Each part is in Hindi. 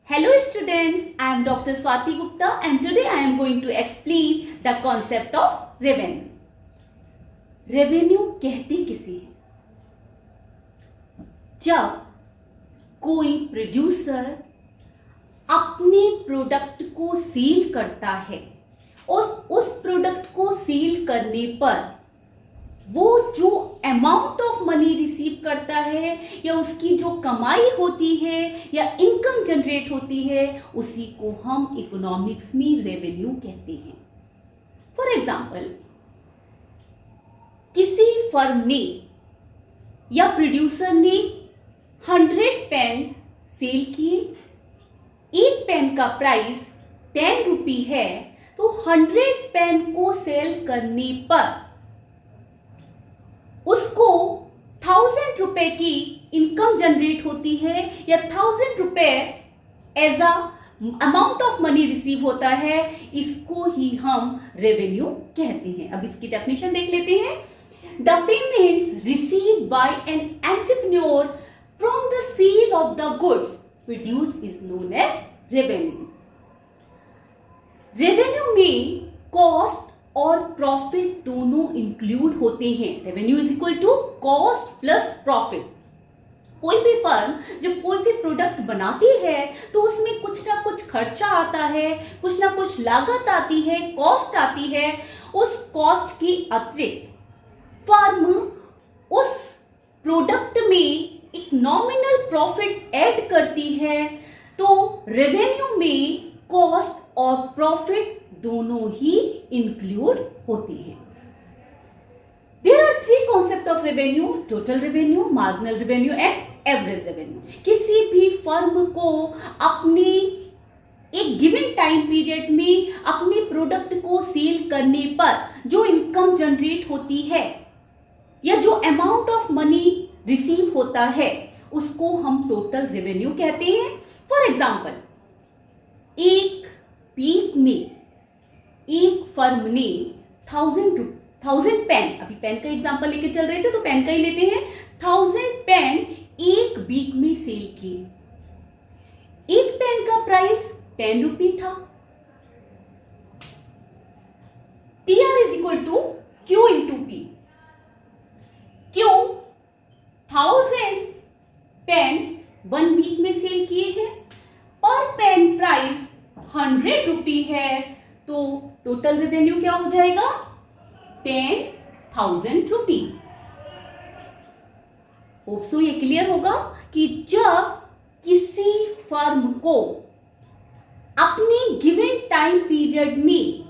Hello students, I am Dr. Swati Gupta and today I am going to explain the concept of revenue. Revenue कहते किसे हैं? जब कोई प्रोड्यूसर अपने प्रोडक्ट को सेल करता है, उस प्रोडक्ट को सेल करने पर वो जो अमाउंट ऑफ मनी रिसीव करता है या उसकी जो कमाई होती है या इनकम जनरेट होती है, उसी को हम इकोनॉमिक्स में रेवेन्यू कहते हैं। फॉर एग्जाम्पल, किसी फर्म ने या प्रोड्यूसर ने 100 पेन सेल किए, एक पेन का प्राइस 10 रुपी है, तो 100 पेन को सेल करने पर उसको 1000 रुपए की इनकम जनरेट होती है या 1000 रुपए as a amount of money receive होता है। इसको ही हम रेवेन्यू कहते हैं। अब इसकी डेफिनेशन देख लेते हैं। The payments received by an entrepreneur from the sale of the goods produce is known as revenue. Revenue में कॉस्ट और प्रॉफिट दोनों इंक्लूड होते हैं। Revenue is equal to cost plus profit. कोई भी फर्म जब कोई भी प्रोडक्ट बनाती है तो उसमें कुछ ना कुछ खर्चा आता है, कुछ ना कुछ लागत आती है, कॉस्ट आती है। उस कॉस्ट की अतिरिक्त फर्म उस प्रोडक्ट में एक नॉमिनल प्रॉफिट ऐड करती है। तो रेवेन्यू में कॉस्ट और प्रॉफिट दोनों ही इंक्लूड होती है। There are 3 concept of revenue: total revenue, marginal revenue and average revenue. किसी भी फर्म को अपने एक गिवन टाइम पीरियड में अपने प्रोडक्ट को सेल करने पर जो इनकम जनरेट होती है या जो अमाउंट ऑफ मनी रिसीव होता है, उसको हम टोटल रेवेन्यू कहते हैं। फॉर एग्जाम्पल, एक वीक में एक फर्म ने 1000 पेन, अभी पेन का एग्जांपल लेके चल रहे थे तो पेन का ही लेते हैं, 1000 पेन एक वीक में सेल किए। एक पेन का प्राइस 10 रुपी था। TR is equal to Q into P। क्यों? 1000 पेन 1 वीक में सेल किए हैं, पर पेन प्राइस 100 रुपी है, तो टोटल रेवेन्यू क्या हो जाएगा? 10,000 रुपी। होप सो ये क्लियर होगा कि जब किसी फर्म को अपने गिवन टाइम पीरियड में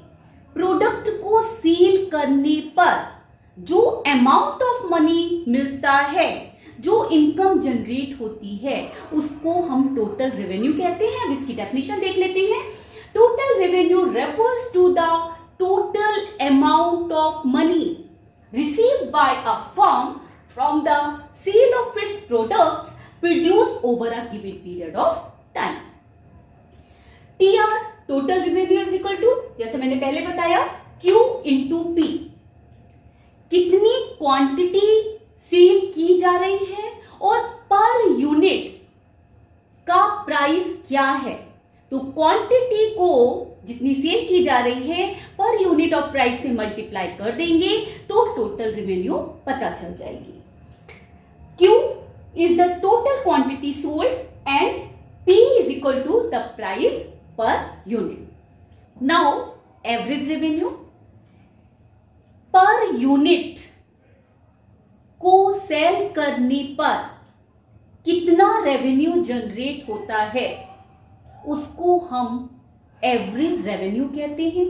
प्रोडक्ट को सेल करने पर जो अमाउंट ऑफ मनी मिलता है, जो इनकम जनरेट होती है, उसको हम टोटल रेवेन्यू कहते हैं। अब इसकी डेफिनेशन देख लेते हैं। Total revenue refers to the total amount of money received by a firm from the sale of its products produced over a given period of time. TR total revenue is equal to, जैसे मैंने पहले बताया, Q into P। कितनी क्वांटिटी सेल की जा रही है और पर यूनिट का प्राइस क्या है। तो क्वांटिटी को जितनी सेल की जा रही है पर यूनिट ऑफ प्राइस से मल्टीप्लाई कर देंगे तो टोटल रेवेन्यू पता चल जाएगी। Q is the total quantity sold and P is equal to the price per unit. Now average revenue, per unit को सेल करने पर कितना रेवेन्यू जनरेट होता है, उसको हम एवरेज रेवेन्यू कहते हैं।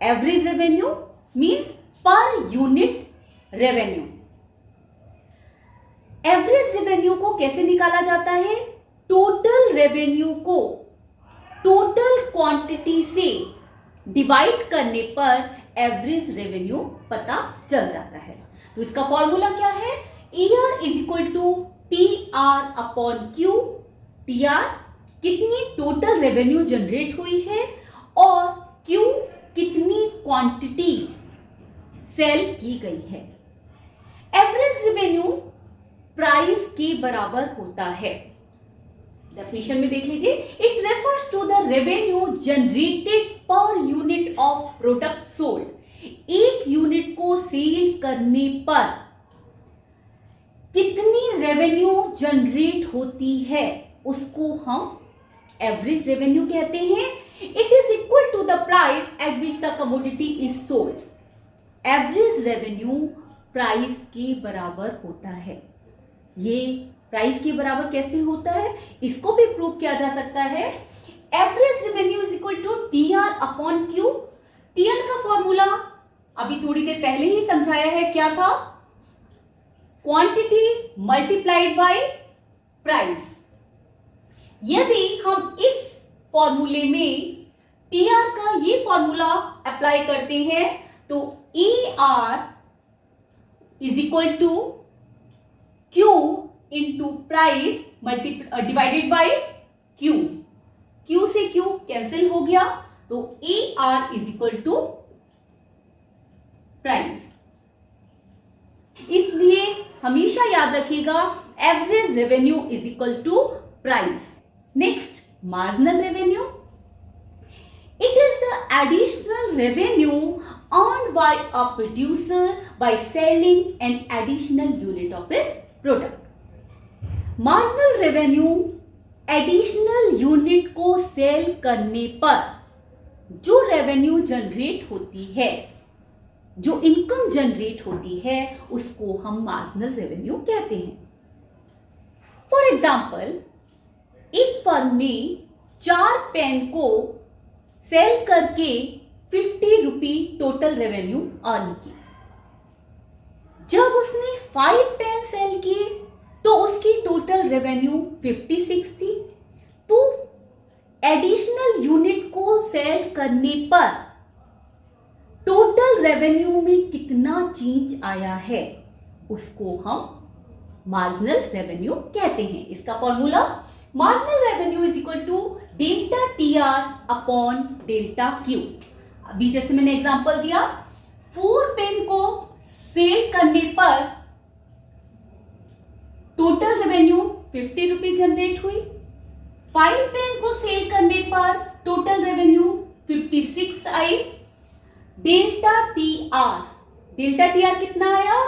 Average revenue means per unit revenue. Average revenue को कैसे निकाला जाता है? टोटल रेवेन्यू को टोटल क्वांटिटी से डिवाइड करने पर एवरेज रेवेन्यू पता चल जाता है। तो इसका फॉर्मूला क्या है? ER is equal to TR upon Q। TR कितनी टोटल रेवेन्यू जनरेट हुई है और Q कितनी क्वांटिटी सेल की गई है। एवरेज रेवेन्यू प्राइस के बराबर होता है। डेफिनेशन में देख लीजिए, it refers to the revenue generated per unit of product sold. एक यूनिट को सेल करने पर कितनी रेवेन्यू जनरेट होती है उसको हम एवरेज रेवेन्यू कहते हैं। It is equal to the price at which the commodity is sold. Average revenue price के बराबर होता है। ये प्राइस के बराबर कैसे होता है, इसको भी प्रूव किया जा सकता है। Average revenue is equal to TR upon Q. TR का फॉर्मूला अभी थोड़ी देर पहले ही समझाया है, क्या था, क्वांटिटी मल्टीप्लाइड बाय प्राइस। यदि हम इस फॉर्मूले में टीआर का ये फॉर्मूला अप्लाई करते हैं तो A R is equal to Q into price divided by Q. Q से क्यू कैंसिल हो गया तो A R is equal to price. इसलिए हमेशा याद रखिएगा average revenue is equal to price. Next, marginal revenue. It is the additional revenue earned by a producer by selling an additional unit of his product. Marginal revenue additional unit को सेल करने पर जो रेवेन्यू जनरेट होती है, जो इनकम जनरेट होती है, उसको हम मार्जिनल रेवेन्यू कहते हैं। फॉर एग्जाम्पल, एक फर्म ने 4 पेन को सेल करके 50 रुपी टोटल रेवेन्यू अर्न की। जब उसने 5 पेन सेल किए तो उसकी टोटल रेवेन्यू 56 थी। तो एडिशनल यूनिट को सेल करने पर टोटल रेवेन्यू में कितना चेंज आया है उसको हम मार्जिनल रेवेन्यू कहते हैं। इसका formula marginal revenue is equal to delta T R upon delta Q. अभी जैसे मैंने एग्जांपल दिया, 4 पेन को सेल करने पर टोटल रेवेन्यू 50 रुपी जनरेट हुई। 5 पेन को सेल करने पर total revenue 56 I. Delta T are कितना आया,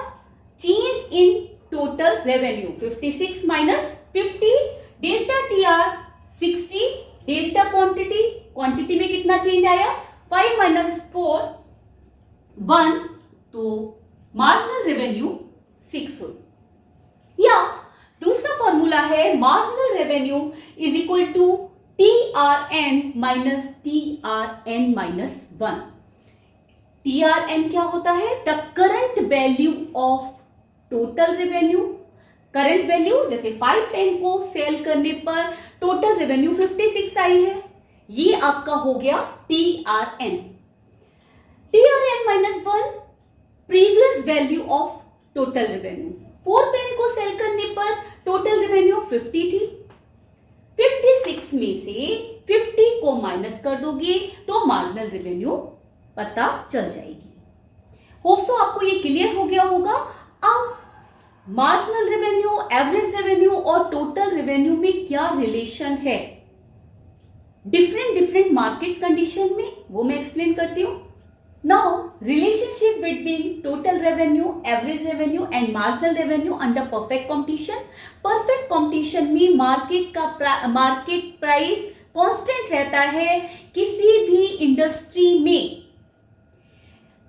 change in total revenue 56 minus 50, delta T are 60। Delta quantity में कितना चेंज आया, 5 माइनस 4 1, तो मार्जिनल रेवेन्यू 6 हुई। या दूसरा फॉर्मूला है marginal revenue is equal to T R N minus T R N minus 1। T R N क्या होता है, the current value of total revenue. Current value, जैसे 5 पेन को सेल करने पर टोटल रेवेन्यू 56 आई है, ये आपका हो गया T R N. T R N minus 1 previous value of total revenue. 4 pen को सेल करने पर टोटल रेवेन्यू 50 थी। 56 में से 50 को माइनस कर दोगे तो मार्जिनल रेवेन्यू पता चल जाएगी। होप सो आपको ये क्लियर हो गया होगा। अब मार्जिनल रेवेन्यू, एवरेज रेवेन्यू और टोटल रेवेन्यू में क्या रिलेशन है डिफरेंट मार्केट कंडीशन में, वो मैं एक्सप्लेन करती हूं। Now relationship between total revenue, average revenue and marginal revenue under perfect competition. Perfect competition में मार्केट प्राइस कांस्टेंट रहता है। किसी भी इंडस्ट्री में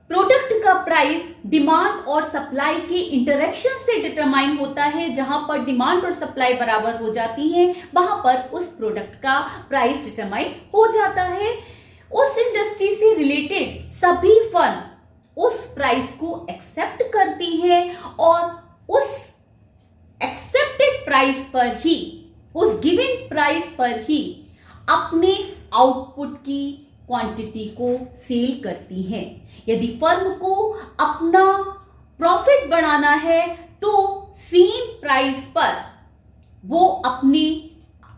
प्रोडक्ट का प्राइस डिमांड और सप्लाई के इंटरेक्शन से डिटरमाइन होता है। जहां पर डिमांड और सप्लाई बराबर हो जाती है वहां पर उस प्रोडक्ट का प्राइस डिटरमाइन हो जाता है। उस इंडस्ट्री से रिलेटेड सभी फर्म उस प्राइस को एक्सेप्ट करती है और उस एक्सेप्टेड प्राइस पर ही, उस गिवन प्राइस पर ही अपने आउटपुट की क्वांटिटी को सेल करती हैं। यदि फर्म को अपना प्रॉफिट बढ़ाना है तो सेम प्राइस पर वो अपने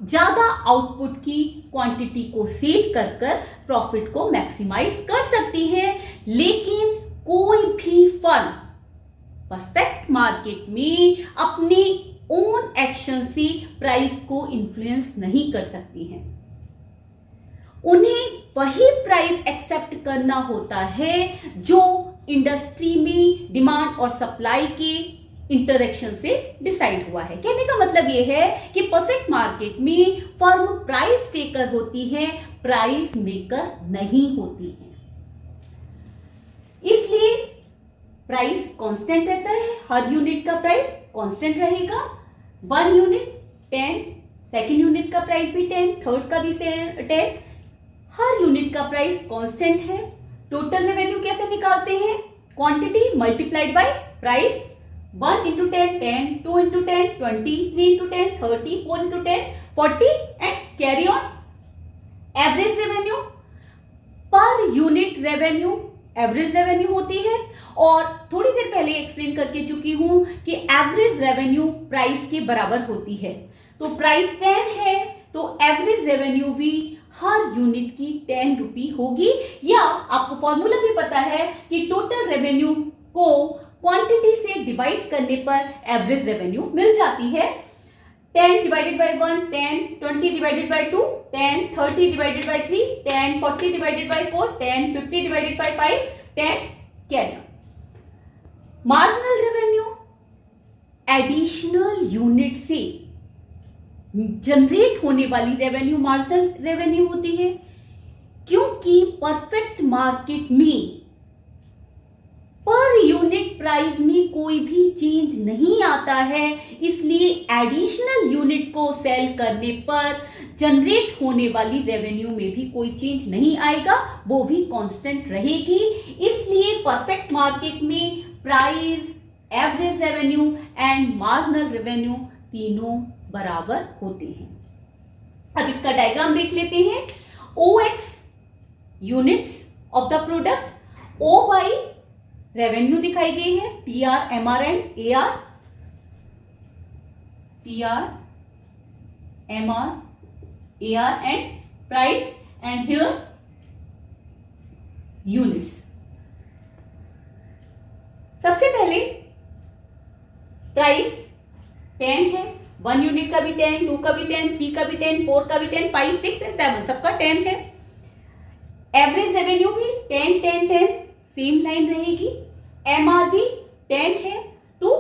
ज्यादा आउटपुट की क्वांटिटी को सेल कर प्रॉफिट को मैक्सिमाइज कर सकती है। लेकिन कोई भी फर्म परफेक्ट मार्केट में अपने ओन एक्शन से प्राइस को इन्फ्लुएंस नहीं कर सकती हैं। उन्हें वही प्राइस एक्सेप्ट करना होता है जो इंडस्ट्री में डिमांड और सप्लाई के इंटरेक्शन से डिसाइड हुआ है। कहने का मतलब यह है कि परफेक्ट मार्केट में फर्म प्राइस टेकर होती है, प्राइस मेकर नहीं होती है। इसलिए प्राइस कांस्टेंट रहता है, हर यूनिट का प्राइस कांस्टेंट रहेगा। 1 यूनिट 10, सेकेंड यूनिट का प्राइस भी 10, थर्ड का भी 10, हर यूनिट का प्राइस कांस्टेंट है। टोटल रेवेन्यू कैसे निकालते हैं? Quantity multiplied by price. 1 into 10, 10, 2 into 10, 20, 3 into 10, 30, 4 into 10, 40 and carry on. Average revenue per unit revenue average revenue होती है, और थोड़ी देर पहले एक्सप्लेन करके चुकी हूं कि एवरेज रेवेन्यू प्राइस के बराबर होती है। तो प्राइस 10 है तो एवरेज रेवेन्यू भी हर यूनिट की 10 रुपी होगी, या आपको फॉर्मूला भी पता है कि टोटल रेवेन्यू को क्वांटिटी से डिवाइड करने पर एवरेज रेवेन्यू मिल जाती है। 10 divided by 1 10, 20 divided by 2 10, 30 divided by 3 10, 40 divided by 4 10, 50 divided by 5 10, carry. Marginal revenue additional unit से जनरेट होने वाली रेवेन्यू मार्जिनल रेवेन्यू होती है, क्योंकि परफेक्ट मार्केट में पर यूनिट प्राइस में कोई भी चेंज नहीं आता है, इसलिए एडिशनल यूनिट को सेल करने पर जनरेट होने वाली रेवेन्यू में भी कोई चेंज नहीं आएगा, वो भी कांस्टेंट रहेगी। इसलिए परफेक्ट मार्केट में price, average revenue and marginal revenue तीनों बराबर होते हैं। अब इसका डायग्राम देख लेते हैं। OX units of the product, OY revenue दिखाई गई है, TR, MR and AR, TR, MR, AR and price, and here units. सबसे पहले प्राइस 10 है, 1 यूनिट का भी 10, 2 का भी 10, 3 का भी 10, 4 का भी 10, 5, 6 एंड 7 सबका 10 है। एवरेज रेवेन्यू भी 10, 10, 10 सेम लाइन रहेगी। MR भी 10 है। तो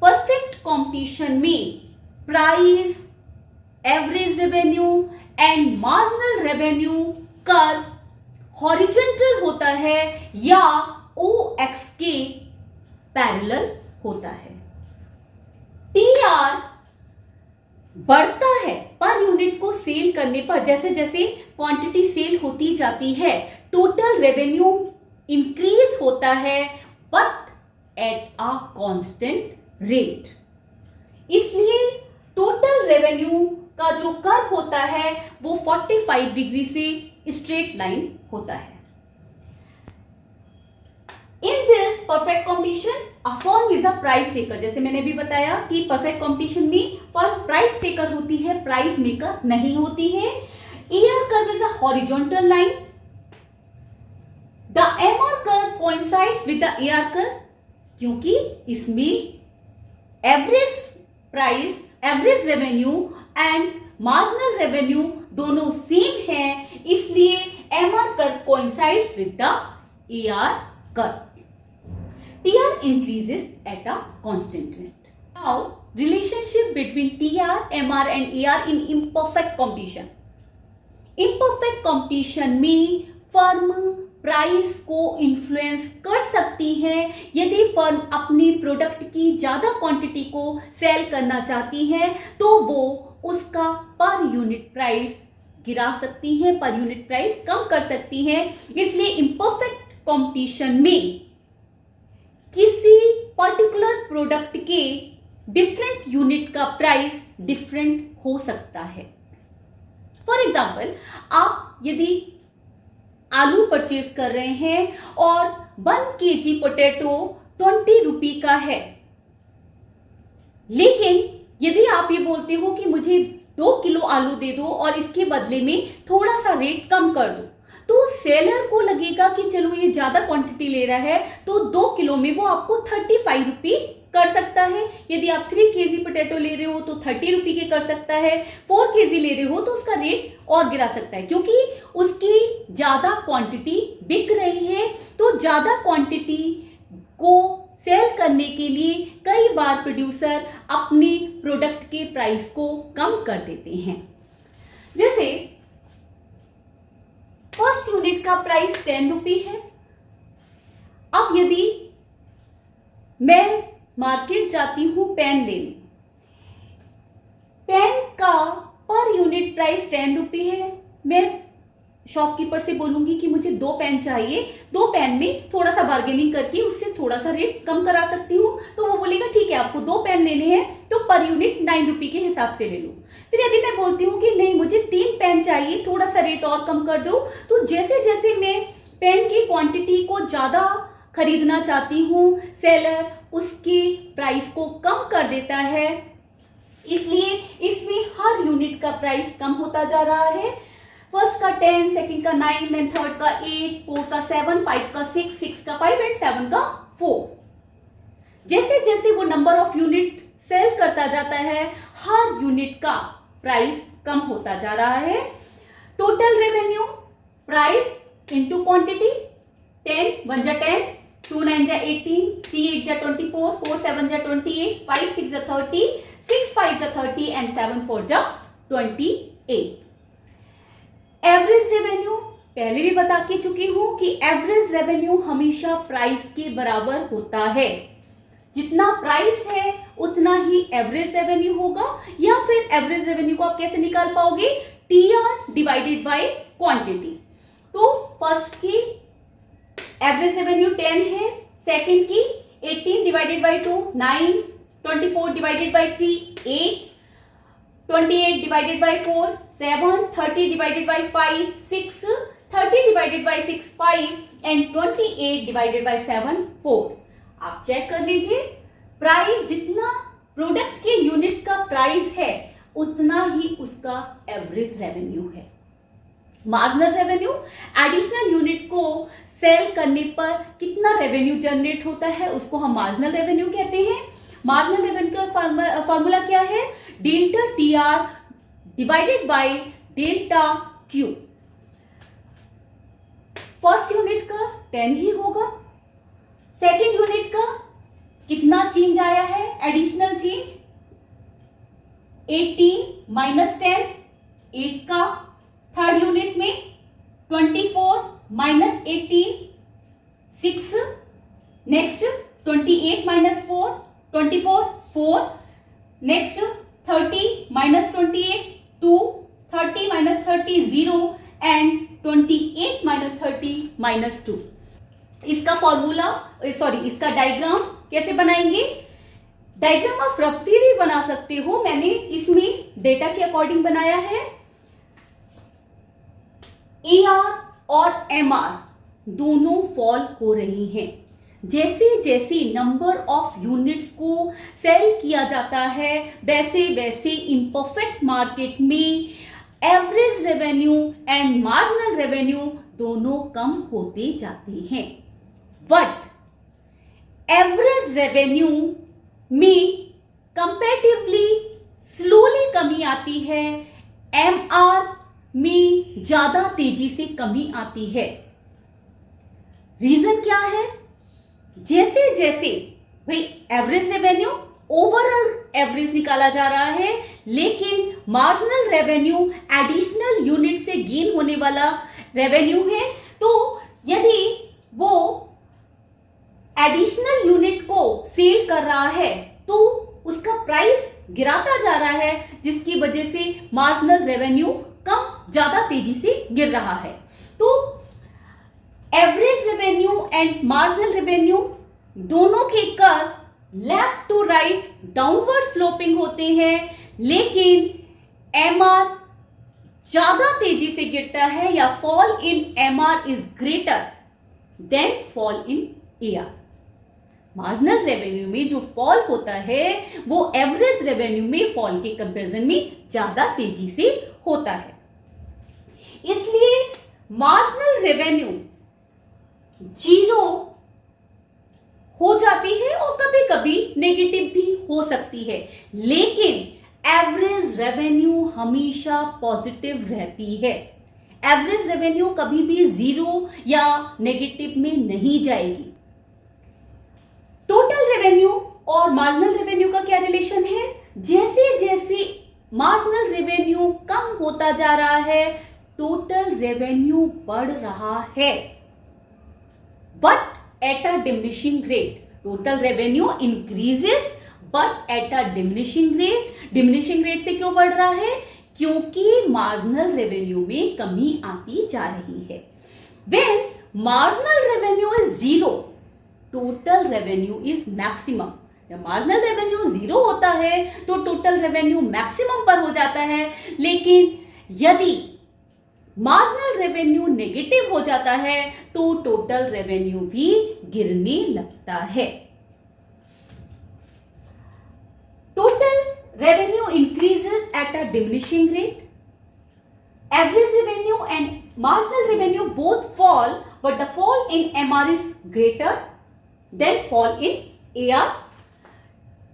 परफेक्ट कंपटीशन में price, average revenue and marginal revenue curve horizontal होता है या OX के पैरेलल होता है। TR बढ़ता है पर यूनिट को सेल करने पर, जैसे जैसे क्वांटिटी सेल होती जाती है टोटल रेवेन्यू इंक्रीज होता है, but at a constant rate. इसलिए टोटल रेवेन्यू का जो कर्व होता है वो 45 डिग्री से स्ट्रेट लाइन होता है। In this perfect competition a firm is a price taker. जैसे मैंने भी बताया कि परफेक्ट कंपटीशन में फर्म प्राइस टेकर होती है, प्राइस मेकर नहीं होती है। AR curve is a horizontal line. The MR curve coincides with the AR curve, क्योंकि इसमें average price, average revenue and marginal revenue दोनों सेम है, इसलिए MR curve coincides with the AR curve. TR increases at a constant rate. Now, relationship between TR, MR and AR in imperfect competition. Imperfect competition में फर्म प्राइस को इन्फ्लुएंस कर सकती है। यदि फर्म अपनी प्रोडक्ट की ज्यादा क्वांटिटी को सेल करना चाहती है तो वो उसका पर यूनिट प्राइस गिरा सकती है, पर यूनिट प्राइस कम कर सकती है। इसलिए इम्परफेक्ट कंपटीशन में किसी पर्टिकुलर प्रोडक्ट के डिफरेंट यूनिट का प्राइस डिफरेंट हो सकता है। फॉर एग्जाम्पल, आप यदि आलू परचेज कर रहे हैं और 1 kg पोटैटो 20 रुपी का है, लेकिन यदि आप ये बोलते हो कि मुझे 2 किलो आलू दे दो और इसके बदले में थोड़ा सा रेट कम कर दो, तो सेलर को लगेगा कि चलो ये ज्यादा क्वांटिटी ले रहा है तो 2 किलो में वो आपको 35 रुपी कर सकता है। यदि आप 3 kg पोटैटो ले रहे हो तो 30 रुपये के कर सकता है। 4 kg ले रहे हो तो उसका रेट और गिरा सकता है, क्योंकि उसकी ज्यादा क्वांटिटी बिक रही है। तो ज्यादा क्वांटिटी को सेल करने के लिए कई बार प्रोड्यूसर अपने प्रोडक्ट के प्राइस को कम कर देते हैं। जैसे फर्स्ट यूनिट का प्राइस 10 रुपये है। अब यदि मैं मार्केट जाती हूं पेन लेने, पेन का पर यूनिट प्राइस 10 रुपये है। मैं शॉपकीपर से बोलूंगी कि मुझे 2 पेन चाहिए, 2 पेन में थोड़ा सा बार्गेनिंग करके उससे थोड़ा सा रेट कम करा सकती हूँ। तो वो बोलेगा ठीक है, आपको 2 पेन लेने हैं तो पर यूनिट 9 रुपये के हिसाब से ले लो। फिर यदि मैं बोलती हूँ कि नहीं, मुझे 3 पेन चाहिए, थोड़ा सा रेट और कम कर दो, तो जैसे जैसे मैं पेन की क्वांटिटी को ज्यादा खरीदना चाहती हूँ, सेलर उसकी प्राइस को कम कर देता है। इसलिए इसमें हर यूनिट का प्राइस कम होता जा रहा है। फर्स्ट का 10, सेकंड का 9, देन थर्ड का 8, फोर्थ का 7, 5 का 6, 6 का 5 एंड 7 का 4। जैसे जैसे वो नंबर ऑफ यूनिट सेल करता जाता है, हर यूनिट का प्राइस कम होता जा रहा है। Total revenue price into quantity, 10 1 जा 10, 2 9 जा 18, 3 8 जा 24, 4 7 जा 28, 5 6 जा 30, 6 5 जा 30 एंड 7 4 जा 28। एवरेज रेवेन्यू पहले भी बता के चुकी हूं कि एवरेज रेवेन्यू हमेशा प्राइस के बराबर होता है। जितना प्राइस है उतना ही एवरेज रेवेन्यू होगा। या फिर एवरेज रेवेन्यू को आप कैसे निकाल पाओगे? TR divided by quantity. तो फर्स्ट की एवरेज रेवेन्यू 10 है, सेकंड की 18 divided by 2 9, 24 divided by 3 8, 28 divided by 4 7, 30 divided by 5 6, 30 divided by 6 5 and 28 divided by 7 4। आप चेक कर लीजिए, प्राइस जितना प्रोडक्ट के यूनिट्स का प्राइस है उतना ही उसका एवरेज रेवेन्यू है। मार्जिनल रेवेन्यू एडिशनल यूनिट को सेल करने पर कितना रेवेन्यू जनरेट होता है, उसको हम मार्जिनल रेवेन्यू कहते हैं। मार्जिनल रेवेन्यू का फॉर्मूला क्या है? Delta TR divided by delta Q। First unit का 10 ही होगा। सेकेंड यूनिट का कितना चेंज आया है? एडिशनल चेंज 18 माइनस 10 8 का। थर्ड यूनिट में 24 minus 18 6, next 28 minus 4 24 4, next 30 minus 28 2, 30 minus 30 0 and 28 minus 30 minus 2। इसका फॉर्मूला इसका डायग्राम कैसे बनाएंगे? डायग्राम आप रफली भी बना सकते हो, मैंने इसमें डेटा के अकॉर्डिंग बनाया है। AR और MR दोनों फॉल हो रही हैं। जैसे जैसे नंबर ऑफ यूनिट्स को सेल किया जाता है, वैसे वैसे इम्परफेक्ट मार्केट में average revenue and marginal revenue दोनों कम होते जाते हैं। बट एवरेज रेवेन्यू में कंपैरेटिवली स्लोली कमी आती है, MR में ज्यादा तेजी से कमी आती है। रीजन क्या है? जैसे जैसे भाई एवरेज रेवेन्यू ओवरऑल एवरेज निकाला जा रहा है, लेकिन मार्जिनल रेवेन्यू एडिशनल यूनिट से गेन होने वाला रेवेन्यू है। तो यदि वो एडिशनल यूनिट को सेल कर रहा है तो उसका प्राइस गिराता जा रहा है, जिसकी वजह से मार्जिनल रेवेन्यू कम ज्यादा तेजी से गिर रहा है। तो average revenue and marginal revenue दोनों के curve left to right downward sloping होते हैं, लेकिन MR ज्यादा तेजी से गिरता है या fall in MR is greater than fall in AR। Marginal revenue में जो फॉल होता है वो एवरेज रेवेन्यू में फॉल के कंपैरिजन में ज्यादा तेजी से होता है। इसलिए मार्जिनल रेवेन्यू 0 हो जाती है और कभी कभी नेगेटिव भी हो सकती है, लेकिन एवरेज रेवेन्यू हमेशा पॉजिटिव रहती है। एवरेज रेवेन्यू कभी भी जीरो या नेगेटिव में नहीं जाएगी। टोटल रेवेन्यू और मार्जिनल रेवेन्यू का क्या रिलेशन है? जैसे जैसे मार्जिनल रेवेन्यू कम होता जा रहा है, टोटल रेवेन्यू बढ़ रहा है, but at a diminishing rate. Total revenue increases but at a diminishing rate. Diminishing rate से क्यों बढ़ रहा है? क्योंकि मार्जिनल रेवेन्यू में कमी आती जा रही है। When marginal revenue is zero, total revenue is maximum. जब मार्जिनल रेवेन्यू जीरो होता है तो टोटल रेवेन्यू मैक्सिमम पर हो जाता है, लेकिन यदि मार्जिनल रेवेन्यू नेगेटिव हो जाता है तो टोटल रेवेन्यू भी गिरने लगता है। Total revenue increases at a diminishing rate. Average revenue and marginal revenue both fall, but the fall in MR is greater than fall in AR.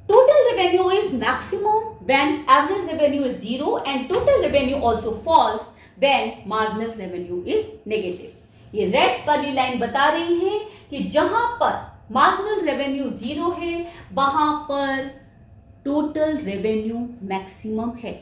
Total revenue is maximum when average revenue is zero, and total revenue also falls when marginal revenue is negative. ये रेड वाली लाइन बता रही है कि जहां पर मार्जिनल रेवेन्यू जीरो है वहां पर टोटल रेवेन्यू मैक्सिमम है।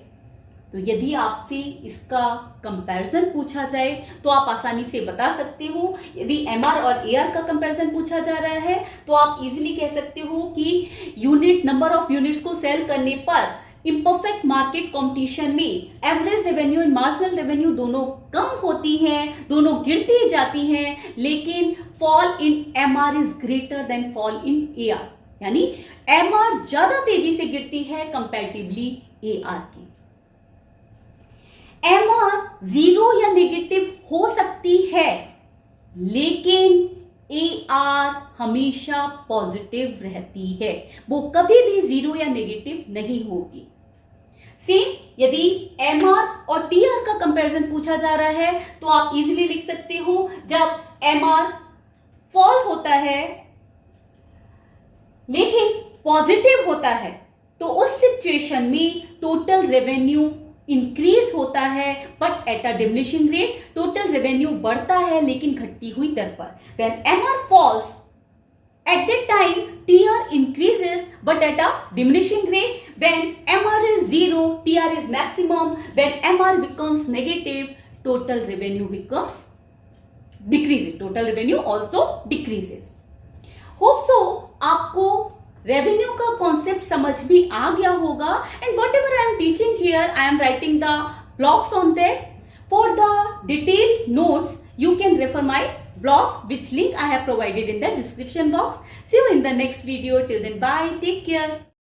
तो यदि आपसे इसका कंपैरिजन पूछा जाए तो आप आसानी से बता सकते हो। यदि एमआर और एआर का कंपैरिजन पूछा जा रहा है तो आप इजीली कह सकते हो कि यूनिट नंबर ऑफ यूनिट्स को सेल करने पर इम्परफेक्ट मार्केट कंपटीशन में average revenue and marginal revenue दोनों कम होती हैं, दोनों गिरती जाती हैं, लेकिन fall in MR is greater than fall in AR. यानी एमआर ज्यादा तेजी से गिरती है कंपैरेटिवली एआर की। एमआर जीरो या नेगेटिव हो सकती है, लेकिन एआर हमेशा पॉजिटिव रहती है, वो कभी भी जीरो या नेगेटिव नहीं होगी। सेम यदि एमआर और टीआर का कंपैरिजन पूछा जा रहा है तो आप इजीली लिख सकते हो, जब एमआर फॉल होता है लेकिन पॉजिटिव होता है तो उस सिचुएशन में टोटल रेवेन्यू इंक्रीज होता है but at a diminishing rate. Total revenue बढ़ता है लेकिन घटती हुई दर पर। When MR falls at that time TR increases but at a diminishing rate. When MR is zero TR is maximum. When MR becomes negative total revenue becomes decreases. Total revenue also decreases. Hope so आपको रेवेन्यू का कॉन्सेप्ट समझ भी आ गया होगा, and whatever I am teaching here I am writing the blogs on that. For the detailed notes you can refer my blogs, which link I have provided in the description box. See you in the next video. Till then, bye, take care.